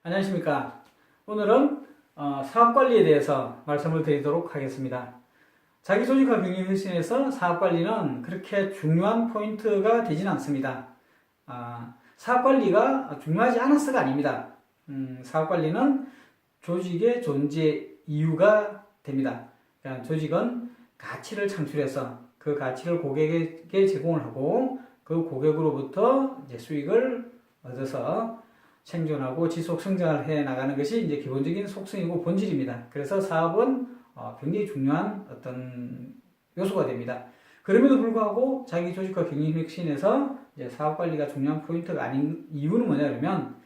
안녕하십니까. 오늘은 사업관리에 대해서 말씀을 드리도록 하겠습니다. 자기조직화 경영혁신에서 사업관리는 그렇게 중요한 포인트가 되지는 않습니다. 사업관리가 중요하지 않아서가 아닙니다. 사업관리는 조직의 존재 이유가 됩니다. 그러니까 조직은 가치를 창출해서 그 가치를 고객에게 제공을 하고 그 고객으로부터 이제 수익을 얻어서 생존하고 지속 성장을 해 나가는 것이 이제 기본적인 속성이고 본질입니다. 그래서 사업은 굉장히 중요한 어떤 요소가 됩니다. 그럼에도 불구하고 자기 조직과 경영혁신에서 이제 사업 관리가 중요한 포인트가 아닌 이유는 뭐냐 그러면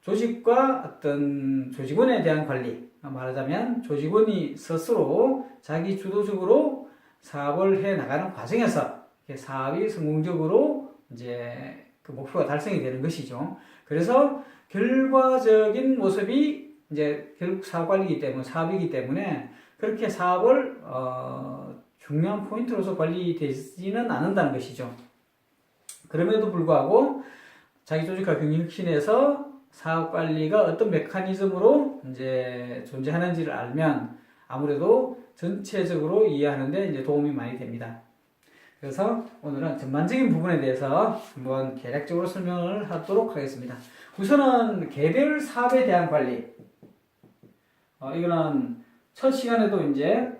조직과 어떤 조직원에 대한 관리, 말하자면 조직원이 스스로 자기 주도적으로 사업을 해 나가는 과정에서 사업이 성공적으로 이제 그 목표가 달성이 되는 것이죠. 그래서 결과적인 모습이 이제 결국 사업 관리이기 때문에 사업이기 때문에 그렇게 사업을 중요한 포인트로서 관리되지는 않는다는 것이죠. 그럼에도 불구하고 자기 조직화 경영혁신에서 사업 관리가 어떤 메커니즘으로 이제 존재하는지를 알면 아무래도 전체적으로 이해하는데 이제 도움이 많이 됩니다. 그래서 오늘은 전반적인 부분에 대해서 한번 개략적으로 설명을 하도록 하겠습니다. 우선은 개별 사업에 대한 관리. 이거는 첫 시간에도 이제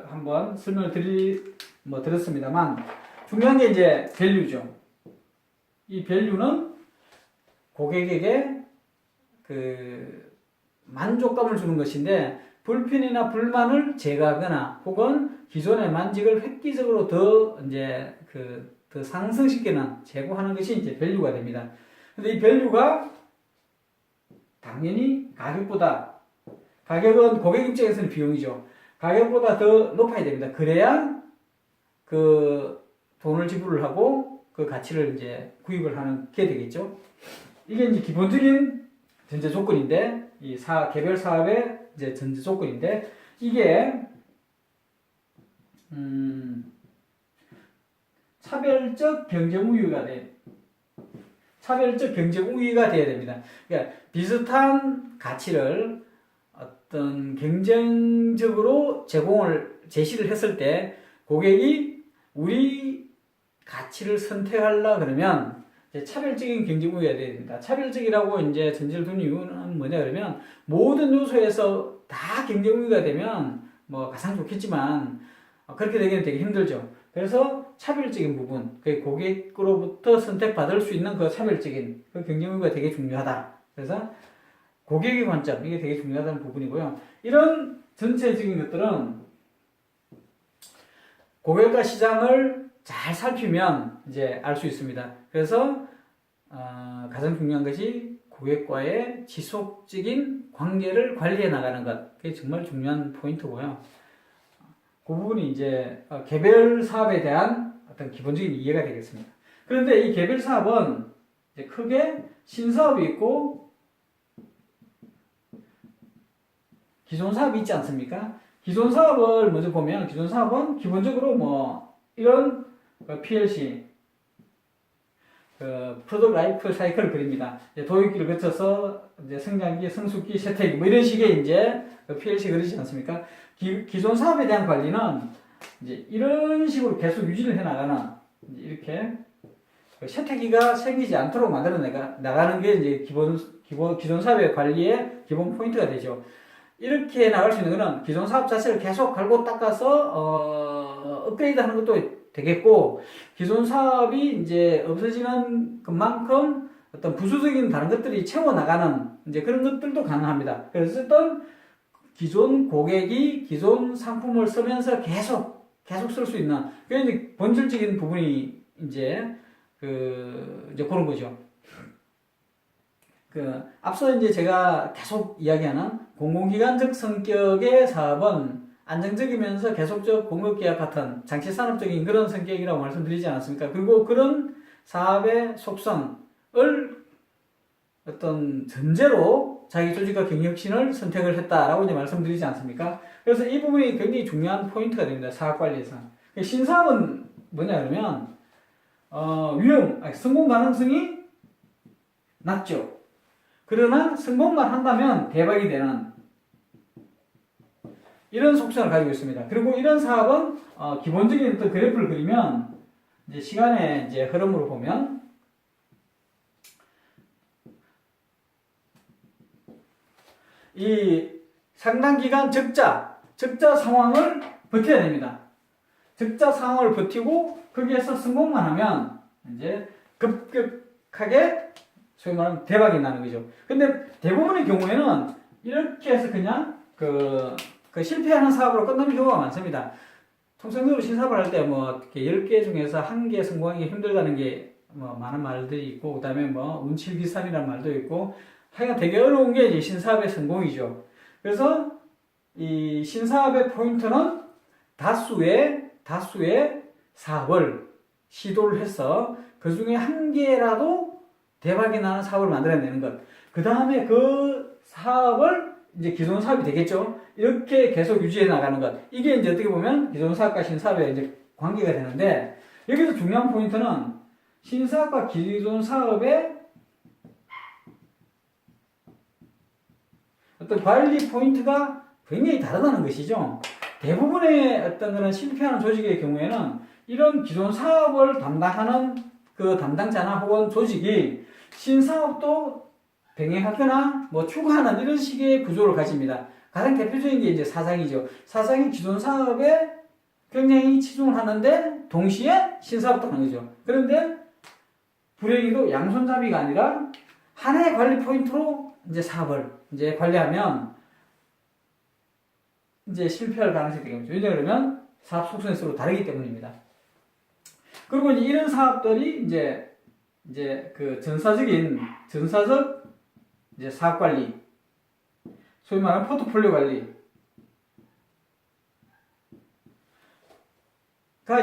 한번 설명을 드렸습니다만 중요한 게 이제 밸류죠. 이 밸류는 고객에게 만족감을 주는 것인데 불편이나 불만을 제거하거나 혹은 기존의 만족을 획기적으로 더 상승시키는 제고하는 것이 이제 밸류가 됩니다. 근데 이 밸류가 당연히 가격은 고객 입장에서는 비용이죠. 가격보다 더 높아야 됩니다. 그래야 돈을 지불을 하고 그 가치를 이제 구입을 하는 게 되겠죠. 이게 이제 기본적인 전제 조건인데, 개별 사업의 이제 전제 조건인데, 이게, 차별적 경쟁 우위가 돼야 됩니다. 그러니까 비슷한 가치를 어떤 경쟁적으로 제시를 했을 때 고객이 우리 가치를 선택하려 그러면 차별적인 경쟁 우위가 돼야 됩니다. 차별적이라고 이제 전제를 둔 이유는 뭐냐 그러면 모든 요소에서 다 경쟁 우위가 되면 뭐 가장 좋겠지만 그렇게 되기는 되게 힘들죠. 그래서 차별적인 부분, 그 고객으로부터 선택받을 수 있는 그 차별적인 그 경쟁 우위가 되게 중요하다. 그래서 고객의 관점, 이게 되게 중요하다는 부분이고요. 이런 전체적인 것들은 고객과 시장을 잘 살피면 이제 알 수 있습니다. 그래서 가장 중요한 것이 고객과의 지속적인 관계를 관리해 나가는 것. 그게 정말 중요한 포인트고요. 그 부분이 이제 개별 사업에 대한 어떤 기본적인 이해가 되겠습니다. 그런데 이 개별 사업은 이제 크게 신사업이 있고 기존 사업이 있지 않습니까? 기존 사업을 먼저 보면 기존 사업은 기본적으로 뭐 이런 PLC 프로덕트 라이프 사이클을 그립니다. 도입기를 거쳐서 이제 성장기, 성숙기, 쇠퇴기 뭐 이런 식의 이제 PLC 그리지 않습니까? 기존 사업에 대한 관리는 이제 이런 식으로 계속 유지를 해 나가는 이렇게 쇠퇴기가 생기지 않도록 만들어 나가는 게 이제 기존 사업의 관리의 기본 포인트가 되죠. 이렇게 나갈 수 있는 거는 기존 사업 자체를 계속 갈고 닦아서 업그레이드 하는 것도 되겠고, 기존 사업이 이제 없어지는 것만큼 어떤 부수적인 다른 것들이 채워나가는 이제 그런 것들도 가능합니다. 그래서 어떤 기존 고객이 기존 상품을 쓰면서 계속 쓸 수 있는, 그게 이제 본질적인 부분이 이제 그런 거죠. 앞서 이제 제가 계속 이야기하는 공공기관적 성격의 사업은 안정적이면서 계속적 공급계약 같은 장치산업적인 그런 성격이라고 말씀드리지 않았습니까? 그리고 그런 사업의 속성을 어떤 전제로 자기 조직과 경영혁신을 선택을 했다라고 이제 말씀드리지 않습니까? 그래서 이 부분이 굉장히 중요한 포인트가 됩니다. 사업관리에서. 신사업은 뭐냐 그러면 성공 가능성이 낮죠. 그러나 성공만 한다면 대박이 되는 이런 속성을 가지고 있습니다. 그리고 이런 사업은 기본적인 어떤 그래프를 그리면 이제 시간의 이제 흐름으로 보면 이 상당 기간 적자 상황을 버텨야 됩니다. 적자 상황을 버티고 거기에서 성공만 하면 이제 급격하게 소위 말하면 대박이 나는 거죠. 근데 대부분의 경우에는 이렇게 해서 그냥 그 실패하는 사업으로 끝나는 경우가 많습니다. 통상적으로 신사업을 할 때 뭐 10개 중에서 1개 성공하기 힘들다는 게 뭐 많은 말들이 있고, 그 다음에 뭐 운칠기삼이라는 말도 있고, 하여간 되게 어려운 게 이제 신사업의 성공이죠. 그래서 이 신사업의 포인트는 다수의 사업을 시도를 해서 그 중에 한 개라도 대박이 나는 사업을 만들어내는 것. 그 다음에 그 사업을 이제 기존 사업이 되겠죠. 이렇게 계속 유지해 나가는 것. 이게 이제 어떻게 보면 기존 사업과 신사업의 이제 관계가 되는데, 여기서 중요한 포인트는 신사업과 기존 사업의 어떤 관리 포인트가 굉장히 다르다는 것이죠. 대부분의 어떤 그런 실패하는 조직의 경우에는 이런 기존 사업을 담당하는 그 담당자나 혹은 조직이 신사업도 병행하거나 뭐 추구하는 이런 식의 구조를 가집니다. 가장 대표적인 게 이제 사장이죠. 사장이 기존 사업에 굉장히 치중을 하는데 동시에 신사업도 하는 거죠. 그런데 불행히도 양손잡이가 아니라 하나의 관리 포인트로 이제 사업을 이제 관리하면 이제 실패할 가능성이 되겠죠. 왜냐하면 사업 속성이 서로 다르기 때문입니다. 그리고 이제 이런 사업들이 이제 그 전사적 이제 사업 관리, 소위 말하는 포트폴리오 관리가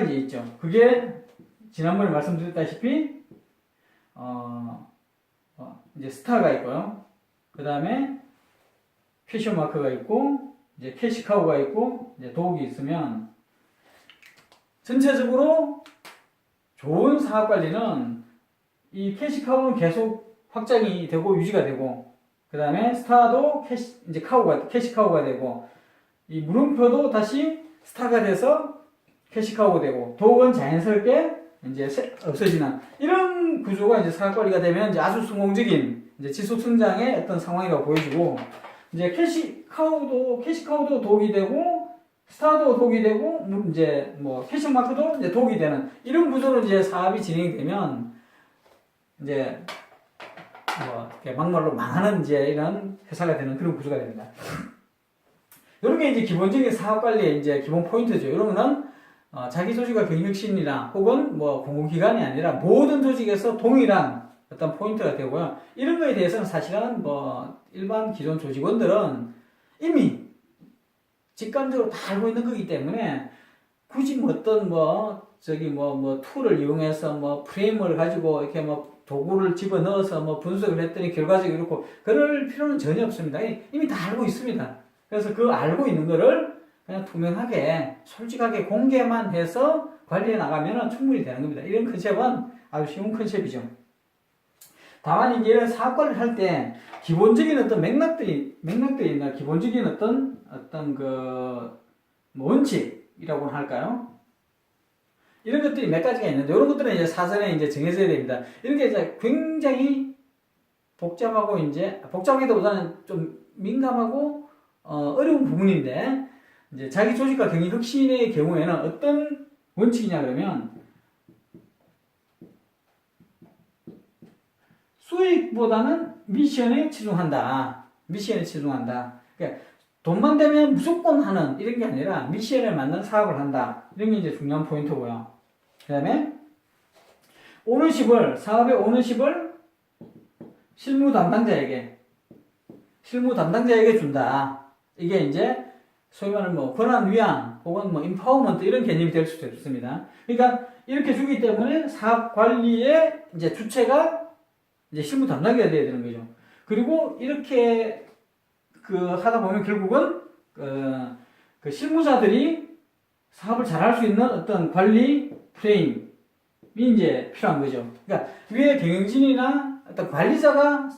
이제 있죠. 그게 지난번에 말씀드렸다시피 이제 스타가 있고요. 그 다음에 퀘셔마크가 있고, 이제 캐시카우가 있고, 이제 도구가 있으면 전체적으로 좋은 사업 관리는 이 캐시카우는 계속 확장이 되고 유지가 되고, 그 다음에 스타도 캐시카우가 되고, 이 물음표도 다시 스타가 돼서 캐시카우가 되고, 도구는 자연스럽게 이제 없어지는 이런 구조가 이제 사업 관리가 되면 이제 아주 성공적인 이제 지속 성장의 어떤 상황이라고 보여지고, 이제 캐시카우도 독이 되고, 스타도 독이 되고, 이제 뭐 캐시마크도 이제 독이 되는 이런 구조로 이제 사업이 진행되면 이제 뭐 막말로 망하는 이제 이런 회사가 되는 그런 구조가 됩니다. 이런 게 이제 기본적인 사업 관리의 이제 기본 포인트죠. 이런 거는 자기 조직과 경영혁신이나 혹은 뭐 공공기관이 아니라 모든 조직에서 동일한 어떤 포인트가 되고요. 이런 거에 대해서는 사실은 뭐 일반 기존 조직원들은 이미 직감적으로 다 알고 있는 거기 때문에 굳이 뭐 어떤 뭐 툴을 이용해서 뭐 프레임을 가지고 이렇게 뭐 도구를 집어 넣어서 뭐 분석을 했더니 결과적으로 이렇고 그럴 필요는 전혀 없습니다. 이미 다 알고 있습니다. 그래서 그 알고 있는 거를 그냥 투명하게 솔직하게 공개만 해서 관리해 나가면 충분히 되는 겁니다. 이런 컨셉은 아주 쉬운 컨셉이죠. 다만 이제 이런 사업 관리를 할 때 기본적인 어떤 맥락들이 있나, 기본적인 어떤 뭐 원칙이라고 할까요? 이런 것들이 몇 가지가 있는데, 이런 것들은 이제 사전에 이제 정해져야 됩니다. 이런 게 이제 굉장히 복잡하고 복잡하기보다는 좀 민감하고 어려운 부분인데, 이제 자기 조직과 경영 혁신의 경우에는 어떤 원칙이냐 그러면 수익보다는 미션에 치중한다. 그러니까 돈만 되면 무조건 하는 이런 게 아니라 미션에 맞는 사업을 한다. 이런 게 이제 중요한 포인트고요. 그 다음에 사업의 오너십을 실무 담당자에게 준다. 이게 이제 소위 말하는 뭐 권한 위안 혹은 뭐 임파워먼트 이런 개념이 될 수도 있습니다. 그러니까 이렇게 주기 때문에 사업 관리의 이제 주체가 이제 실무 담당자가 돼야 되는 거죠. 그리고 이렇게 하다 보면 결국은 그 실무자들이 사업을 잘할 수 있는 어떤 관리 프레임이 이제 필요한 거죠. 그러니까 위에 경영진이나 어떤 관리자가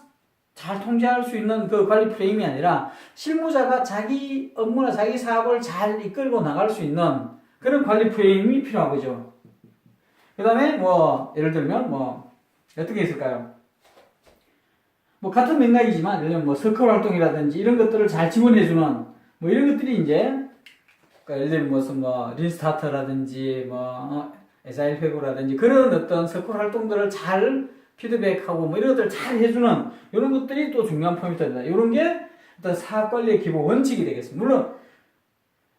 잘 통제할 수 있는 그 관리 프레임이 아니라 실무자가 자기 업무나 자기 사업을 잘 이끌고 나갈 수 있는 그런 관리 프레임이 필요한 거죠. 그 다음에 뭐 예를 들면 뭐 어떤 게 있을까요? 뭐 같은 맥락이지만 예를 들면 뭐 서클 활동이라든지 이런 것들을 잘 지원해주는 뭐 이런 것들이 이제 그러니까 예를 들면 무슨 뭐 린스타터라든지 뭐 에자일 회고라든지 그런 어떤 서클 활동들을 잘 피드백하고 뭐 이런 것들을 잘 해주는 이런 것들이 또 중요한 포인트입니다. 이런 게 어떤 사업 관리의 기본 원칙이 되겠습니다. 물론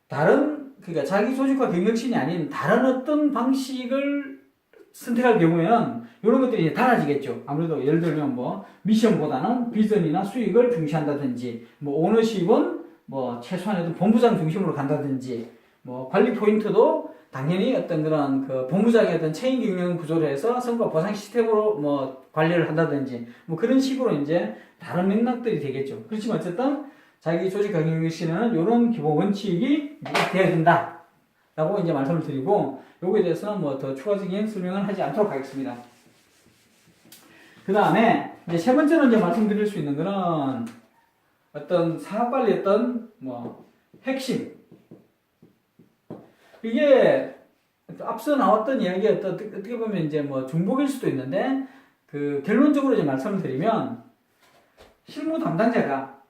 다른 그러니까 자기 조직화 경영신이 아닌 다른 어떤 방식을 선택할 경우에는 이런 것들이 이제 달라지겠죠. 아무래도 예를 들면 뭐 미션보다는 비전이나 수익을 중시한다든지 뭐 오너십은 뭐 최소한에도 본부장 중심으로 간다든지 뭐 관리 포인트도 당연히 어떤 그런 그 본부장의 어떤 책임 경영 구조를 해서 성과 보상 시스템으로 뭐 관리를 한다든지 뭐 그런 식으로 이제 다른 맥락들이 되겠죠. 그렇지만 어쨌든 자기 조직 경영실에는 이런 기본 원칙이 되어야 된다라고 이제 말씀을 드리고 요거에 대해서는 뭐 더 추가적인 설명을 하지 않도록 하겠습니다. 그 다음에 이제 세 번째로 이제 말씀드릴 수 있는 거는 어떤 사업 관리 어떤 뭐 핵심 이게 앞서 나왔던 이야기 어떻게 보면 이제 뭐 중복일 수도 있는데 그 결론적으로 이제 말씀을 드리면 실무 담당자가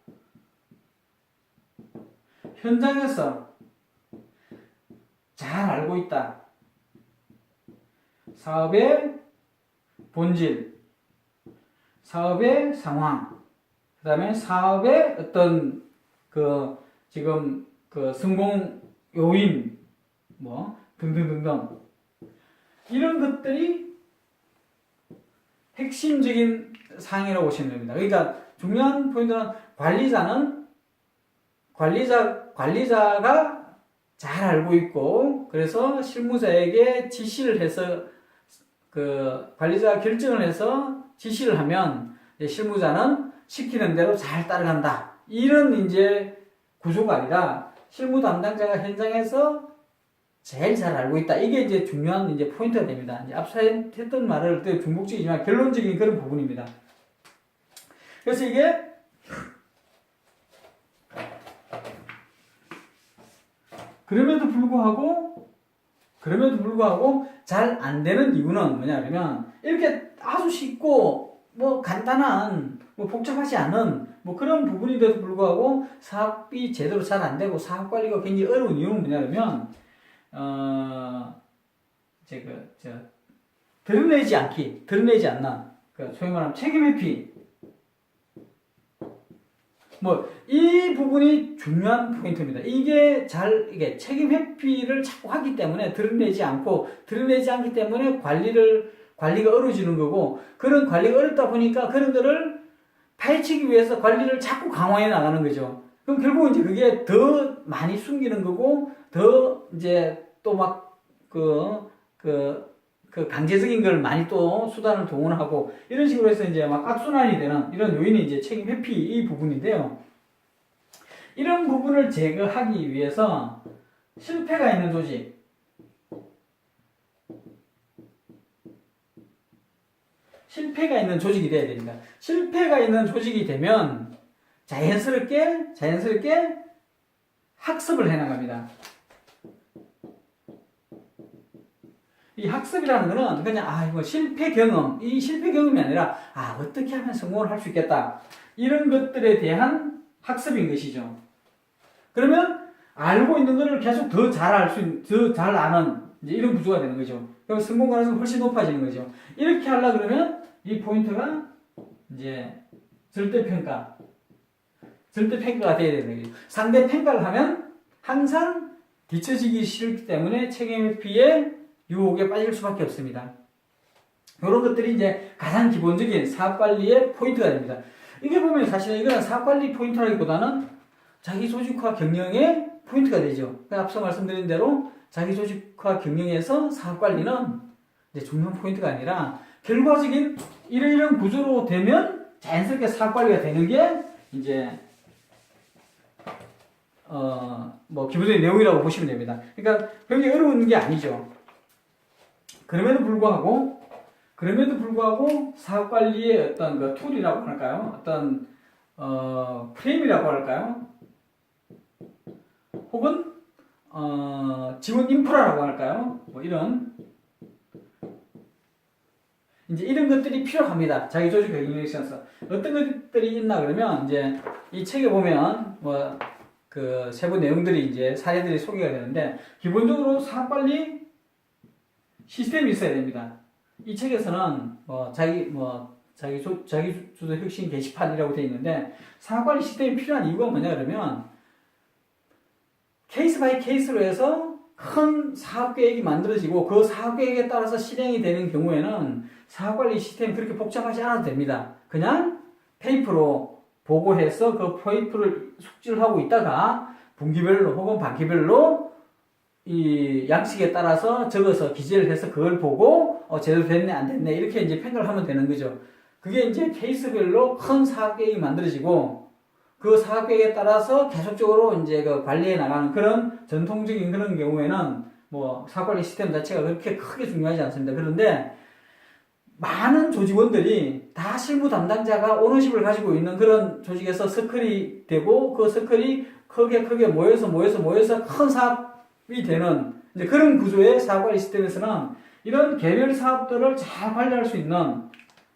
현장에서 잘 알고 있다. 사업의 본질, 사업의 상황, 그 다음에 사업의 어떤 그 지금 그 성공 요인 뭐 등등등등 이런 것들이 핵심적인 사항이라고 보시면 됩니다. 그러니까 중요한 포인트는 관리자가 잘 알고 있고 그래서 실무자에게 지시를 해서 그 관리자가 결정을 해서 지시를 하면 실무자는 시키는 대로 잘 따라간다. 이런 이제 구조가 아니라 실무 담당자가 현장에서 제일 잘 알고 있다. 이게 이제 중요한 이제 포인트가 됩니다. 이제 앞서 했던 말을 되게 중복적이지만 결론적인 그런 부분입니다. 그래서 이게 그럼에도 불구하고 잘 안 되는 이유는 뭐냐 그러면 이렇게 아주 쉽고 뭐 간단한 뭐 복잡하지 않은 뭐 그런 부분인데도 불구하고 사업이 제대로 잘 안 되고 사업 관리가 굉장히 어려운 이유는 뭐냐 그러면 드러내지 않나 그 소위 말하면 책임 회피 뭐 이 부분이 중요한 포인트입니다. 이게 책임 회피를 자꾸 하기 때문에 드러내지 않기 때문에 관리가 어려워지는 거고 그런 관리가 어렵다 보니까 그런 거를 파헤치기 위해서 관리를 자꾸 강화해 나가는 거죠. 그럼 결국 이제 그게 더 많이 숨기는 거고 더 이제 또 막 강제적인 걸 많이 또 수단을 동원하고 이런 식으로 해서 이제 막 악순환이 되는 이런 요인이 이제 책임 회피 이 부분인데요. 이런 부분을 제거하기 위해서 실패가 있는 조직이 돼야 됩니다. 실패가 있는 조직이 되면 자연스럽게 학습을 해나갑니다. 이 학습이라는 거는 그냥 이거 실패 경험이 아니라 어떻게 하면 성공을 할 수 있겠다 이런 것들에 대한 학습인 것이죠. 그러면 알고 있는 거를 계속 더 잘 아는 이제 이런 구조가 되는 거죠. 그럼 성공 가능성이 훨씬 높아지는 거죠. 이렇게 하려고 그러면 이 포인트가 이제 절대평가가 돼야 되는 거죠. 상대 평가를 하면 항상 뒤처지기 싫기 때문에 책임 회피의 유혹에 빠질 수밖에 없습니다. 이런 것들이 이제 가장 기본적인 사업 관리의 포인트가 됩니다. 이게 보면 사실 이거는 사업 관리 포인트라기보다는 자기 조직화 경영의 포인트가 되죠. 그러니까 앞서 말씀드린 대로 자기 조직화 경영에서 사업 관리는 이제 중요한 포인트가 아니라 결과적인 이런 구조로 되면 자연스럽게 사업 관리가 되는 게 이제 뭐 기본적인 내용이라고 보시면 됩니다. 그러니까 굉장히 어려운 게 아니죠. 그럼에도 불구하고 그럼에도 불구하고 사업관리의 어떤 그 툴이라고 할까요? 어떤 프레임이라고 할까요? 혹은 지원 인프라라고 할까요? 뭐 이런 이제 이런 것들이 필요합니다. 자기 조직 경영에 있어서 어떤 것들이 있나 그러면 이제 이 책에 보면 뭐 그 세부 내용들이 이제 사례들이 소개가 되는데 기본적으로 사업관리 시스템이 있어야 됩니다. 이 책에서는 자기 주도 혁신 게시판이라고 되어 있는데 사업관리 시스템이 필요한 이유가 뭐냐 그러면 케이스 바이 케이스로 해서 큰 사업 계획이 만들어지고 그 사업 계획에 따라서 실행이 되는 경우에는 사업관리 시스템이 그렇게 복잡하지 않아도 됩니다. 그냥 페이퍼로 보고해서 그 페이퍼를 숙지를 하고 있다가 분기별로 혹은 반기별로 이 양식에 따라서 적어서 기재를 해서 그걸 보고 제대로 됐네 안 됐네 이렇게 이제 평가를 하면 되는 거죠. 그게 이제 케이스별로 큰 사업 계획이 만들어지고 그 사업 계획에 따라서 계속적으로 이제 그 관리해 나가는 그런 전통적인 그런 경우에는 뭐 사업 관리 시스템 자체가 그렇게 크게 중요하지 않습니다. 그런데 많은 조직원들이 다 실무 담당자가 오너십을 가지고 있는 그런 조직에서 서클이 되고 그 서클이 크게 모여서 큰 사업이 되는 이제 그런 구조의 사업관리 시스템에서는 이런 개별 사업들을 잘 관리할 수 있는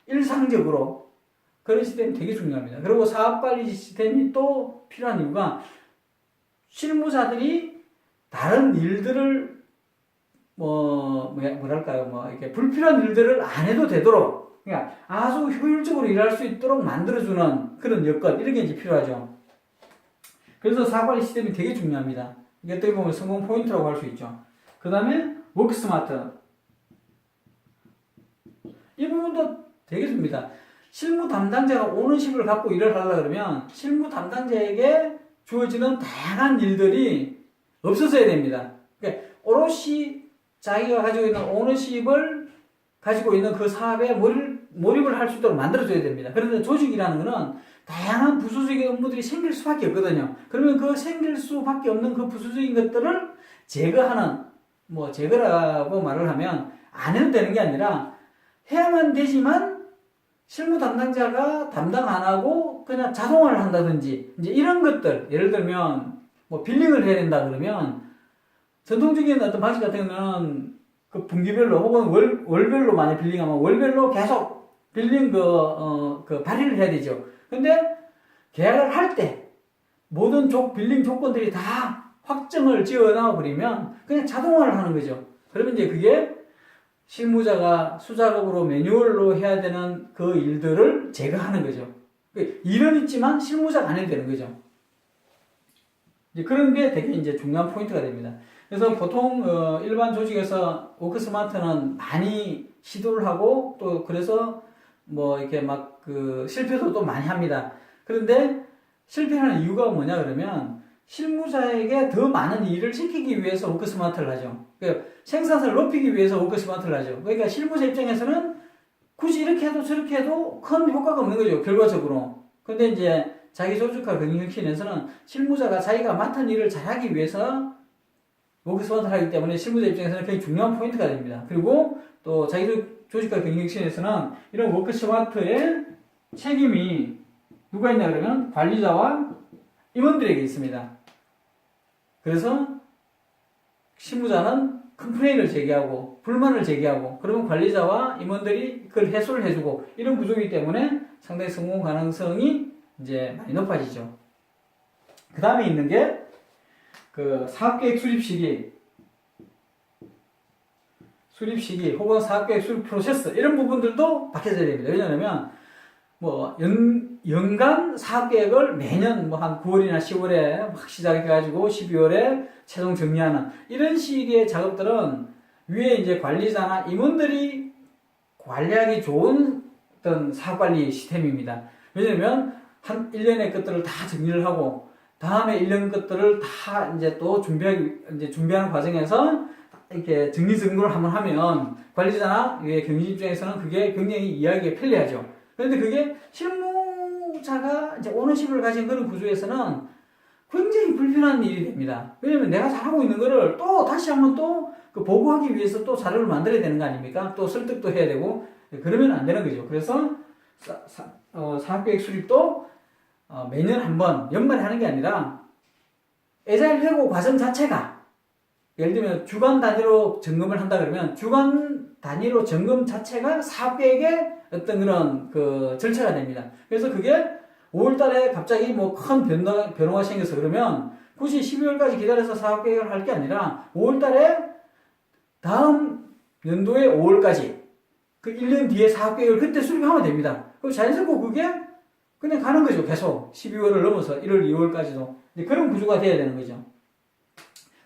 일상적으로 그런 시스템이 되게 중요합니다. 그리고 사업관리 시스템이 또 필요한 이유가 실무자들이 다른 일들을 이렇게 불필요한 일들을 안 해도 되도록, 그러니까 아주 효율적으로 일할 수 있도록 만들어주는 그런 여건, 이런 게 이제 필요하죠. 그래서 사업관리 시스템이 되게 중요합니다. 이게 어떻게 보면 성공 포인트라고 할 수 있죠. 그 다음에 워크 스마트. 이 부분도 되게 좋습니다. 실무 담당자가 오너십을 갖고 일을 하려고 그러면 실무 담당자에게 주어지는 다양한 일들이 없어져야 됩니다. 그러니까 오롯이 자기가 가지고 있는 오너십을 가지고 있는 그 사업에 몰입을 할 수 있도록 만들어줘야 됩니다. 그런데 조직이라는 것은 다양한 부수적인 업무들이 생길 수밖에 없거든요. 그러면 그 생길 수밖에 없는 그 부수적인 것들을 제거하는, 제거라고 말을 하면 안 해도 되는 게 아니라 해야만 되지만 실무 담당자가 담당 안 하고 그냥 자동화를 한다든지 이제 이런 것들, 예를 들면 빌링을 해야 된다 그러면 전통적인 어떤 방식 같은 경우는 그 분기별로 혹은 월별로 많이 빌링하면 월별로 계속 빌링 발휘를 해야 되죠. 근데 계약을 할 때 모든 빌링 조건들이 다 확정을 지어놔 버리면 그냥 자동화를 하는 거죠. 그러면 이제 그게 실무자가 수작업으로 매뉴얼로 해야 되는 그 일들을 제거하는 거죠. 일은 있지만 실무자가 안 해도 되는 거죠. 이제 그런 게 되게 이제 중요한 포인트가 됩니다. 그래서 보통 일반 조직에서 워크 스마트는 많이 시도를 하고 또 그래서 이렇게 실패도 또 많이 합니다. 그런데 실패하는 이유가 뭐냐 그러면 실무자에게 더 많은 일을 시키기 위해서 워크 스마트를 하죠. 그러니까 생산성을 높이기 위해서 워크 스마트를 하죠. 그러니까 실무자 입장에서는 굳이 이렇게 해도 저렇게 해도 큰 효과가 없는 거죠. 결과적으로. 근데 이제 자기 조직화 경영혁신에서는 실무자가 자기가 맡은 일을 잘하기 위해서 워크 스마트를 하기 때문에 실무자 입장에서는 굉장히 중요한 포인트가 됩니다. 그리고 또 자기 조직화 경영혁신에서는 이런 워크 스마트의 책임이 누가 있냐 그러면 관리자와 임원들에게 있습니다. 그래서 실무자는 컴플레인을 제기하고 불만을 제기하고 그러면 관리자와 임원들이 그걸 해소를 해주고 이런 구조이기 때문에 상당히 성공 가능성이 이제 많이 높아지죠. 그 다음에 있는 게 그 사업계획 수립 시기 혹은 사업계획 수립 프로세스 이런 부분들도 밝혀져야 됩니다. 왜냐하면 연간 사업계획을 매년 한 9월이나 10월에 막 시작해가지고 12월에 최종 정리하는 이런 식의 작업들은 위에 이제 관리자나 임원들이 관리하기 좋은 어떤 사업관리 시스템입니다. 왜냐하면 한 1년의 것들을 다 정리를 하고 다음에 1년 것들을 다 이제 또 준비하는 과정에서 이렇게 정리정돈을 한번 하면 관리자나 경영 입장에서는 그게 굉장히 이해하기가 편리하죠. 그런데 그게 실무자가 이제 오너십을 가진 그런 구조에서는 굉장히 불편한 일이 됩니다. 왜냐면 내가 잘하고 있는 거를 또 다시 한번 또 보고하기 위해서 또 자료를 만들어야 되는 거 아닙니까? 또 설득도 해야 되고 그러면 안 되는 거죠. 그래서 사업계획 수립도 매년 한 번 연말에 하는 게 아니라 에자일 회고 과정 자체가 예를 들면 주간 단위로 점검을 한다 그러면 주간 단위로 점검 자체가 사업계획의 어떤 그런 그 절차가 됩니다. 그래서 그게 5월 달에 갑자기 뭐 큰 변화가 생겨서 그러면 굳이 12월까지 기다려서 사업계획을 할 게 아니라 5월 달에 다음 연도의 5월까지 그 1년 뒤에 사업계획을 그때 수립하면 됩니다. 그럼 자연스럽고 그게 그냥 가는 거죠. 계속 12월을 넘어서 1월, 2월까지도 그런 구조가 돼야 되는 거죠.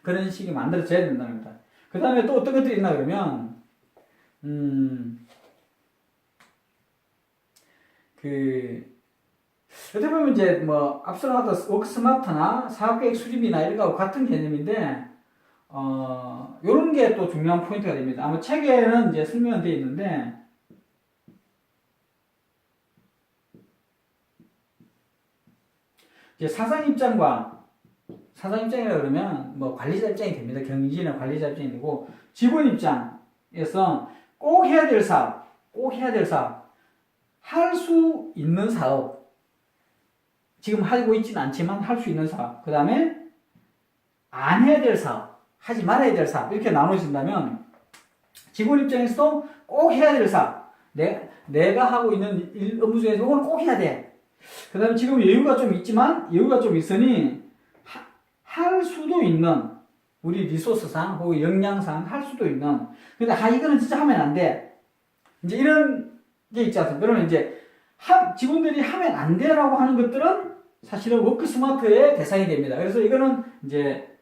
그런 식이 만들어져야 된다는 겁니다. 그 다음에 또 어떤 것들이 있나 그러면 어떻게 보면 이제 뭐 앞서 나왔던 워크스마트나 사업계획 수립이나 이런 거하고 같은 개념인데 요런 게 또 중요한 포인트가 됩니다. 아마 책에는 이제 설명은 되어 있는데 이제 사장 입장이라 그러면 뭐 관리자 입장이 됩니다. 경영진이나 관리자 입장이 되고 직원 입장에서 꼭 해야 될 사업, 할 수 있는 사업, 지금 하고 있지는 않지만 할 수 있는 사업, 그 다음에 안 해야 될 사업, 하지 말아야 될 사업 이렇게 나눠진다면 직원 입장에서도 꼭 해야 될 사업, 내가 하고 있는 업무 중에서 이건 꼭 해야 돼. 그 다음에 지금 여유가 좀 있으니 할 수도 있는 우리 리소스상 혹은 역량상 할 수도 있는 근데 이거는 진짜 하면 안 돼. 이제 이런 게 있지 않습니까? 그러면 이제 직원들이 하면 안 돼라고 하는 것들은 사실은 워크 스마트의 대상이 됩니다. 그래서 이거는 이제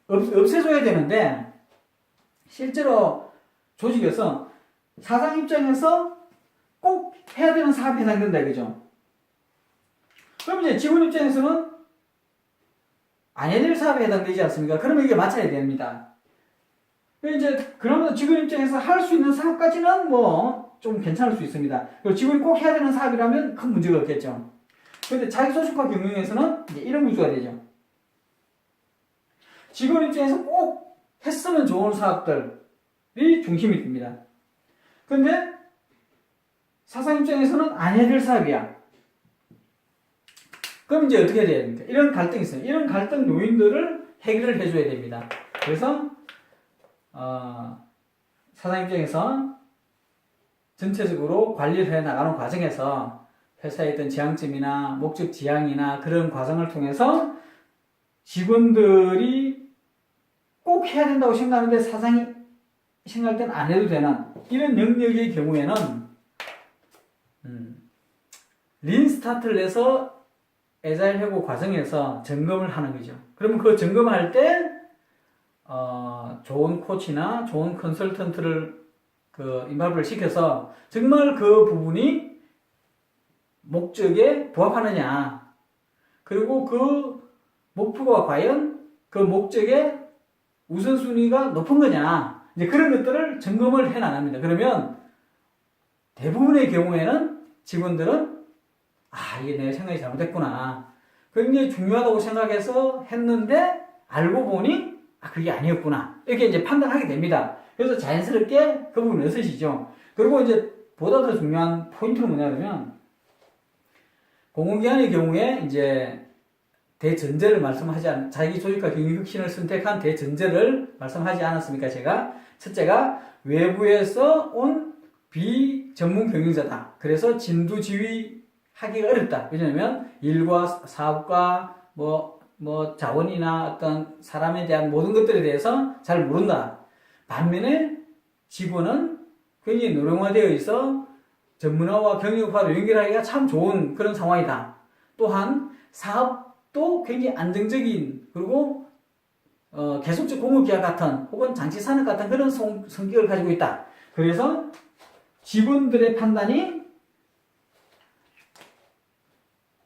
없애줘야 되는데 실제로 조직에서 사장 입장에서 꼭 해야 되는 사업에 해당된다 이거죠. 그럼 이제 직원 입장에서는 안 해야 될 사업에 해당되지 않습니까? 그러면 이게 맞춰야 됩니다. 그러면 직원 입장에서 할 수 있는 사업까지는 뭐 좀 괜찮을 수 있습니다. 그리고 직원이 꼭 해야 되는 사업이라면 큰 문제가 없겠죠. 그런데 자기소속화 경영에서는 이제 이런 구조가 되죠. 직원 입장에서 꼭 했으면 좋은 사업들이 중심이 됩니다. 그런데 사장 입장에서는 안 해야 될 사업이야. 그럼 이제 어떻게 해야 됩니까? 이런 갈등이 있어요. 이런 갈등 요인들을 해결을 해줘야 됩니다. 그래서 사장 입장에서 전체적으로 관리를 해나가는 과정에서 회사에 있던 지향점이나 목적 지향이나 그런 과정을 통해서 직원들이 꼭 해야 된다고 생각하는데 사장이 생각할 때는 안 해도 되는 이런 영역의 경우에는 린 스타트를 내서 에자일 회고 과정에서 점검을 하는 거죠. 그러면 그 점검할 때 좋은 코치나 좋은 컨설턴트를 인발부를 시켜서 정말 그 부분이 목적에 부합하느냐, 그리고 그 목표가 과연 그 목적의 우선순위가 높은 거냐, 이제 그런 것들을 점검을 해 나갑니다. 그러면 대부분의 경우에는 직원들은 이게 내 생각이 잘못됐구나, 굉장히 중요하다고 생각해서 했는데 알고 보니 그게 아니었구나, 이렇게 이제 판단하게 됩니다. 그래서 자연스럽게 그 부분을 쓰시죠. 그리고 이제 보다 더 중요한 포인트는 뭐냐면 공공기관의 경우에 이제 대전제를 자기 조직과 경영 혁신을 선택한 대전제를 말씀하지 않았습니까? 제가 첫째가 외부에서 온 비전문 경영자다. 그래서 진두지휘하기가 어렵다. 왜냐하면 일과 사업과 뭐 자원이나 어떤 사람에 대한 모든 것들에 대해서 잘 모른다. 반면에 직원은 굉장히 노령화되어 있어 전문화와 경영화를 연결하기가 참 좋은 그런 상황이다. 또한 사업도 굉장히 안정적인, 그리고 계속적 공급기와 같은 혹은 장치산업 같은 그런 성격을 가지고 있다. 그래서 직원들의 판단이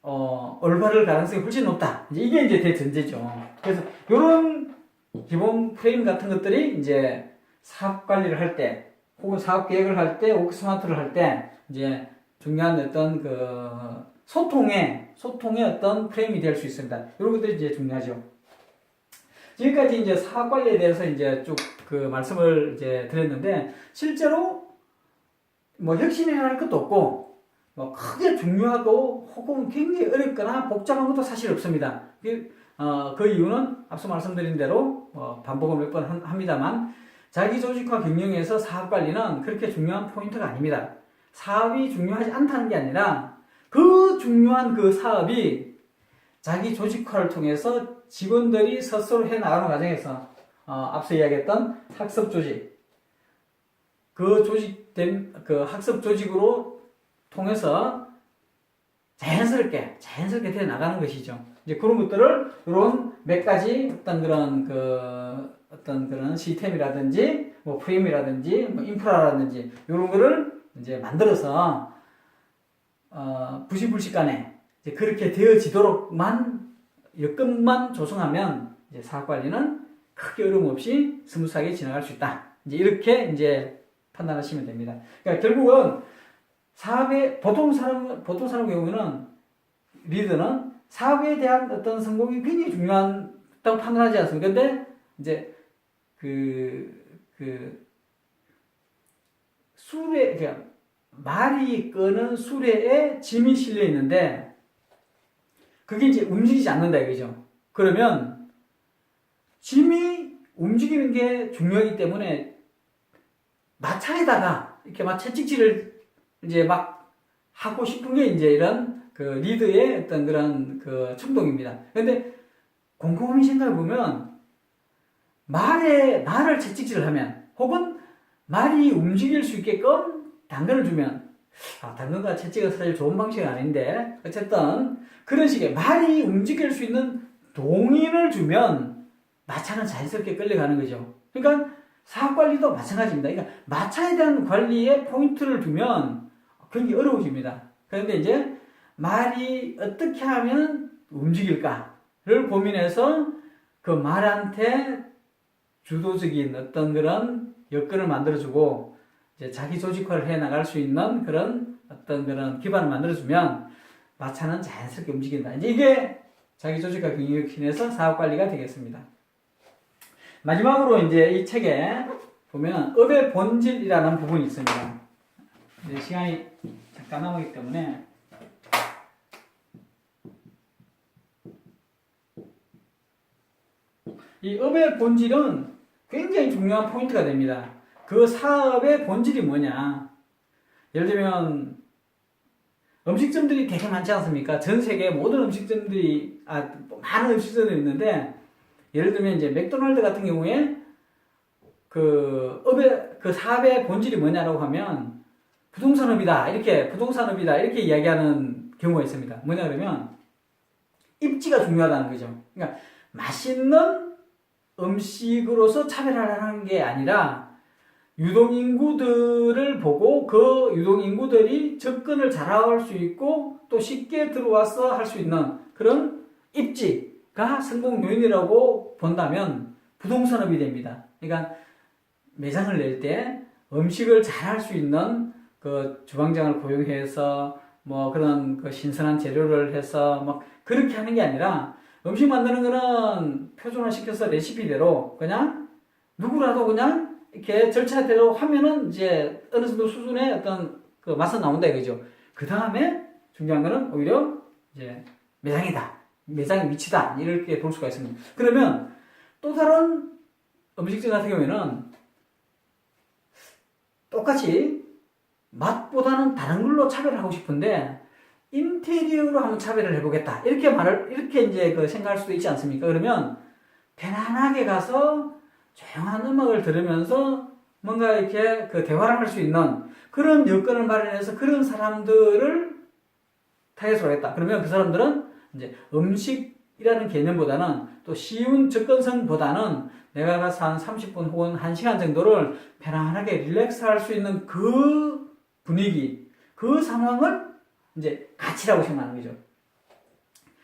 올바를 가능성이 훨씬 높다. 이게 대전제죠. 그래서 이런 기본 프레임 같은 것들이 이제 사업 관리를 할 때, 혹은 사업 계획을 할 때, 워크스마트를 할 때, 이제 중요한 어떤 소통의 어떤 프레임이 될 수 있습니다. 이런 것들이 이제 중요하죠. 지금까지 이제 사업 관리에 대해서 이제 쭉 말씀을 이제 드렸는데, 실제로 뭐 혁신이라 할 것도 없고 뭐 크게 중요하고 혹은 굉장히 어렵거나 복잡한 것도 사실 없습니다. 그 이유는 앞서 말씀드린 대로 반복을 몇 번 합니다만 자기 조직화 경영에서 사업 관리는 그렇게 중요한 포인트가 아닙니다. 사업이 중요하지 않다는 게 아니라 그 중요한 그 사업이 자기 조직화를 통해서 직원들이 스스로 해 나가는 과정에서 앞서 이야기했던 학습 조직, 그 조직된 그 학습 조직으로 통해서 자연스럽게 되어 나가는 것이죠. 이제 그런 것들을 이런 몇 가지 어떤 그런 시스템이라든지 뭐 프레임이라든지 뭐 인프라라든지 이런 거를 이제 만들어서 부시불식간에 이제 그렇게 되어지도록만 여건만 조성하면 이제 사업 관리는 크게 어려움 없이 스무스하게 지나갈 수 있다. 이제 이렇게 이제 판단하시면 됩니다. 그러니까 결국은 사업의 보통 사람 경우에는 리더는 사업에 대한 어떤 성공이 굉장히 중요하다고 판단하지 않습니까? 근데 이제 수레, 그러니까 말이 끄는 수레에 짐이 실려 있는데 그게 이제 움직이지 않는다 이거죠. 그러면 짐이 움직이는 게 중요하기 때문에 마차에다가 이렇게 막 채찍질을 이제 막 하고 싶은 게 이제 이런 그 리드의 어떤 그런 그 충동입니다. 근데 곰곰이 생각해 보면 말을 채찍질을 하면 혹은 말이 움직일 수 있게끔 당근을 주면 당근과 채찍은 사실 좋은 방식은 아닌데 어쨌든 그런 식의 말이 움직일 수 있는 동인을 주면 마차는 자연스럽게 끌려가는 거죠. 그러니까 사업 관리도 마찬가지입니다. 그러니까 마차에 대한 관리에 포인트를 두면 굉장히 어려워집니다. 그런데 이제 말이 어떻게 하면 움직일까를 고민해서 그 말한테 주도적인 어떤 그런 여건을 만들어주고 이제 자기 조직화를 해 나갈 수 있는 그런 어떤 그런 기반을 만들어주면 마차는 자연스럽게 움직인다. 이제 이게 자기 조직화 경영에서 사업 관리가 되겠습니다. 마지막으로 이제 이 책에 보면 업의 본질이라는 부분이 있습니다. 이제 시간이 잠깐 남았기 때문에 이 업의 본질은 굉장히 중요한 포인트가 됩니다. 그 사업의 본질이 뭐냐? 예를 들면 음식점들이 되게 많지 않습니까? 전 세계 모든 음식점들이 많은 음식점들이 있는데 예를 들면 이제 맥도날드 같은 경우에 그 사업의 본질이 뭐냐라고 하면 부동산업이다 이렇게 이야기하는 경우가 있습니다. 뭐냐 그러면 입지가 중요하다는 거죠. 그러니까 맛있는 음식으로서 차별화하는 게 아니라 유동인구들을 보고 그 유동인구들이 접근을 잘할 수 있고 또 쉽게 들어와서 할 수 있는 그런 입지가 성공 요인이라고 본다면 부동산업이 됩니다. 그러니까 매장을 낼 때 음식을 잘할 수 있는 그 주방장을 고용해서 뭐 그런 그 신선한 재료를 해서 막 그렇게 하는 게 아니라 음식 만드는 거는 표준화 시켜서 레시피대로 그냥 누구라도 그냥 이렇게 절차대로 하면은 이제 어느 정도 수준의 어떤 그 맛은 나온다 이거죠. 그 다음에 중요한 거는 오히려 이제 매장이다. 매장의 위치다. 이렇게 볼 수가 있습니다. 그러면 또 다른 음식점 같은 경우에는 똑같이 맛보다는 다른 걸로 차별을 하고 싶은데 인테리어로 한번 차별을 해보겠다. 이렇게 이제 그 생각할 수도 있지 않습니까? 그러면 편안하게 가서 조용한 음악을 들으면서 뭔가 이렇게 그 대화를 할 수 있는 그런 여건을 마련해서 그런 사람들을 타겟으로 하겠다. 그러면 그 사람들은 이제 음식이라는 개념보다는 또 쉬운 접근성보다는 내가 가서 한 30분 혹은 1시간 정도를 편안하게 릴렉스 할 수 있는 그 분위기, 그 상황을 이제 가치라고 생각하는 거죠.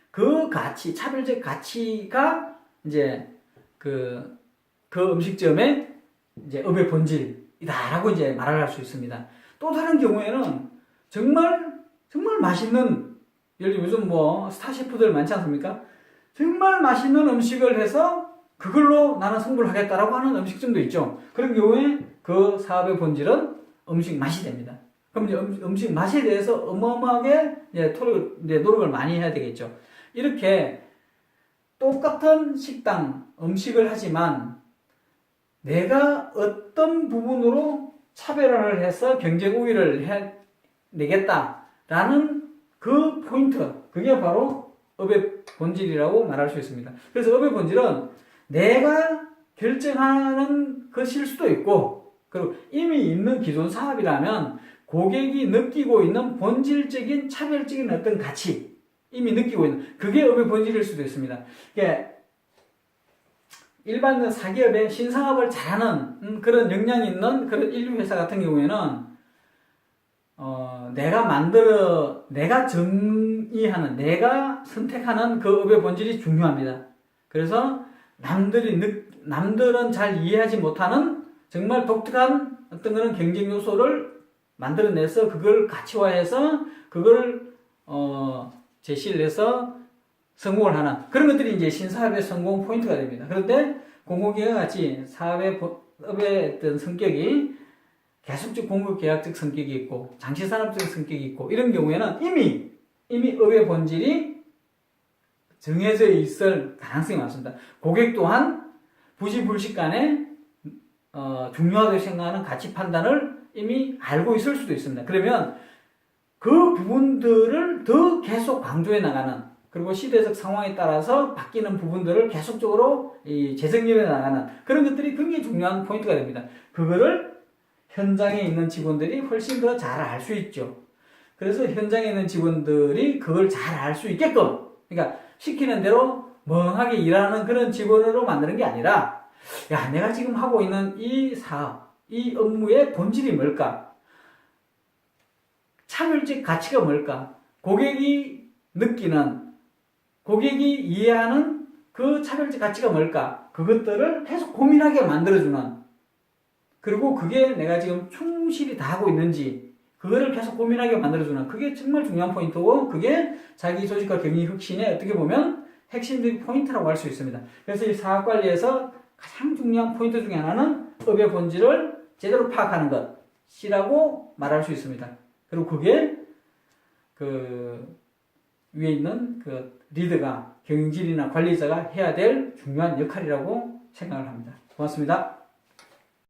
그 가치, 차별적 가치가 이제 그 음식점의 이제 업의 본질이다라고 이제 말을 할 수 있습니다. 또 다른 경우에는 정말 맛있는, 예를 들면 요즘 뭐 스타셰프들 많지 않습니까? 정말 맛있는 음식을 해서 그걸로 나는 승부를 하겠다라고 하는 음식점도 있죠. 그런 경우에 그 사업의 본질은 음식 맛이 됩니다. 그럼 이제 음식 맛에 대해서 어마어마하게 이제 노력을 많이 해야 되겠죠. 이렇게 똑같은 식당, 음식을 하지만 내가 어떤 부분으로 차별화를 해서 경쟁 우위를 내겠다라는 그 포인트, 그게 바로 업의 본질이라고 말할 수 있습니다. 그래서 업의 본질은 내가 결정하는 것일 수도 있고, 그리고 이미 있는 기존 사업이라면 고객이 느끼고 있는 본질적인 차별적인 어떤 가치, 이미 느끼고 있는, 그게 업의 본질일 수도 있습니다. 그러니까 일반 사기업의 신사업을 잘하는 그런 역량이 있는 그런 인류 회사 같은 경우에는 내가 정의하는, 내가 선택하는 그 업의 본질이 중요합니다. 그래서 남들은 잘 이해하지 못하는 정말 독특한 어떤 그런 경쟁 요소를 만들어내서 그걸 가치화해서 그걸 제시를 해서 성공을 하는 그런 것들이 이제 신사업의 성공 포인트가 됩니다. 그런데 공공기관 같이 사업의 업의 어떤 성격이 계속적 공급계약적 성격이 있고 장시산업적 성격이 있고 이런 경우에는 이미 업의 본질이 정해져 있을 가능성이 많습니다. 고객 또한 부지불식간에 중요하다고 생각하는 가치 판단을 이미 알고 있을 수도 있습니다. 그러면 그 부분들을 더 계속 강조해 나가는, 그리고 시대적 상황에 따라서 바뀌는 부분들을 계속적으로 재정립해 나가는 그런 것들이 굉장히 중요한 포인트가 됩니다. 그거를 현장에 있는 직원들이 훨씬 더 잘 알 수 있죠. 그래서 현장에 있는 직원들이 그걸 잘 알 수 있게끔, 그러니까 시키는 대로 멍하게 일하는 그런 직원으로 만드는 게 아니라, 야, 내가 지금 하고 있는 이 사업, 이 업무의 본질이 뭘까? 차별적 가치가 뭘까? 고객이 느끼는, 고객이 이해하는 그 차별적 가치가 뭘까? 그것들을 계속 고민하게 만들어주는, 그리고 그게 내가 지금 충실히 다 하고 있는지 그거를 계속 고민하게 만들어주는, 그게 정말 중요한 포인트고, 그게 자기 조직과 경영 혁신의 어떻게 보면 핵심적인 포인트라고 할 수 있습니다. 그래서 이 사업관리에서 가장 중요한 포인트 중에 하나는 업의 본질을 제대로 파악하는 것이라고 말할 수 있습니다. 그리고 그게 그 위에 있는 그 리더가, 경영진이나 관리자가 해야 될 중요한 역할이라고 생각을 합니다. 고맙습니다.